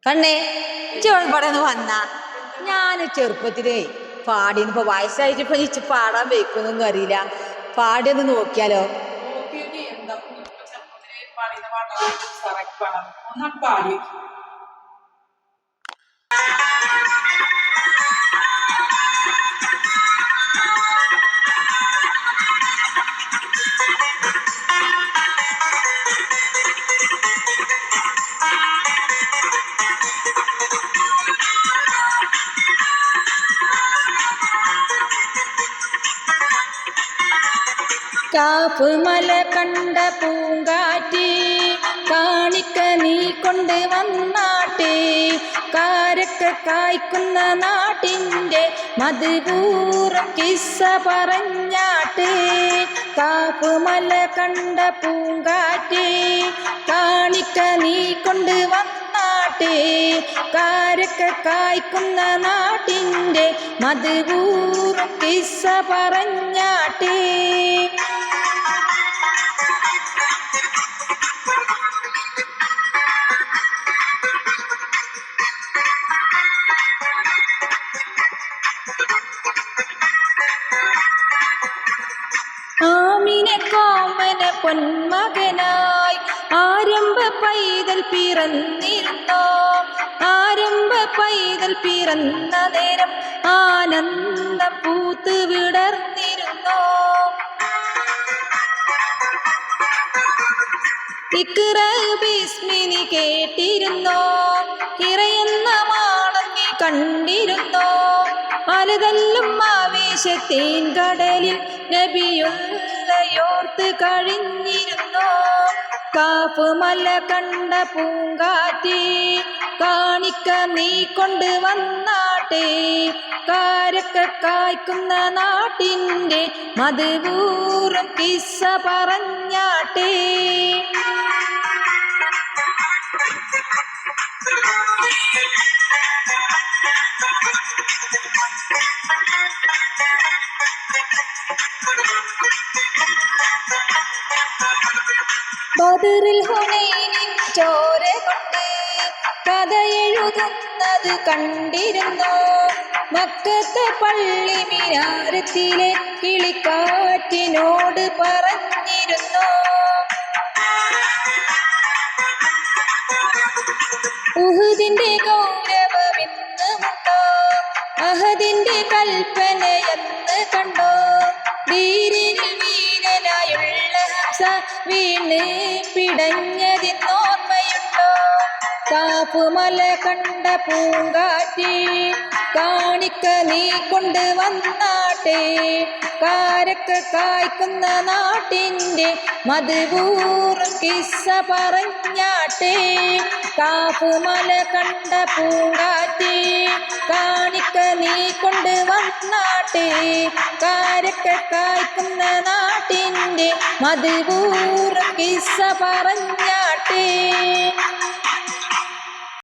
കണ്ണേ ഇവിടെ നിന്ന് വന്ന ഞാൻ ചെറുപ്പത്തിലേ പാടിന്ന് ഇപ്പൊ വയസ്സായിട്ട് ഇപ്പൊ ഇച്ച് പാടാൻ വെക്കുന്നൊന്നും അറിയില്ല. പാടിയൊന്ന് നോക്കിയാലോ? കാപ്പ് മല കണ്ട പൂങ്കാറ്റ് കാണിക്ക നീ കൊണ്ട് വന്നാട്ടെ, കാരക്ക കായ്ക്കുന്ന നാട്ടിൻ്റെ മധുപൂർവം കിസ്സ പറഞ്ഞാട്ടെ. കാപ്പ് മല കണ്ട പൂങ്കാറ്റ് കാണിക്ക നീ കൊണ്ട് വന്നാട്ടെ, കാരക്ക കായ്ക്കുന്ന നാട്ടിൻ്റെ മധുപൂർവം കിസ്സ പറഞ്ഞാട്ടെ. കോമന പൊന്മകനായി ആരംഭ പൈതൽ പിറന്നിരുന്നോ, ആരംഭ പൈതൽ പിറന്ന നേരം ആനന്ദം പൂത്ത് വിടർന്നിരുന്നോ. ഇക്റ ബിസ്മിനി കേട്ടിരുന്നോ, ഇറയുന്ന മാണം നീ കണ്ടിരുന്നോ. അലതല്ലും ആവേശത്തേൻ കടലിൽ നബിയുള്ളയോർത്ത് കഴിഞ്ഞിരുന്നോ. കാപ്പ് മല കണ്ട പൂങ്കാറ്റ് കാണിക്ക നീ കൊണ്ട് വന്നാട്ടെ, കാരക്ക കായ്ക്കുന്ന നാട്ടിൻ്റെ മധുപൂർവം കിസ്സ പറഞ്ഞാട്ടെ. ബദറിൽ ഹുനൈനിൻ ചോര കൊണ്ട് കഥ എഴുതുന്നത് കണ്ടിരുന്നോ, മക്കത്തെ പള്ളി മിനാരത്തിലെ കിളിക്കാറ്റിനോട് പറഞ്ഞിരുന്നോ. ഉഹുദിന്റെ ഗൗരവമെന്നുമുണ്ടോ, അഹദിന്റെ കൽപ്പനയെന്ന് കണ്ടോ. ധീരനിൽ വീരനായുള്ള ഹംസ വീണ് പിടഞ്ഞതിന്നോർമ്മയുണ്ടോ. കാപ്പ് മല കണ്ട പൂങ്കാറ്റ് കാണിക്ക നീ കൊണ്ട് വന്നാട്ടെ, കാരക്ക കായ്ക്കുന്ന നാട്ടിൻ്റെ മധുപൂർവം കിസ്സ പറഞ്ഞാട്ടെ. കാപ്പ് മല കണ്ട പൂങ്കാറ്റ് കാണിക്ക നീ കൊണ്ട് വന്നാട്ടെ, കാരക്ക കായ്ക്കുന്ന നാട്ടിൻ്റെ മധുപൂർവം കിസ്സ പറഞ്ഞാട്ടെ.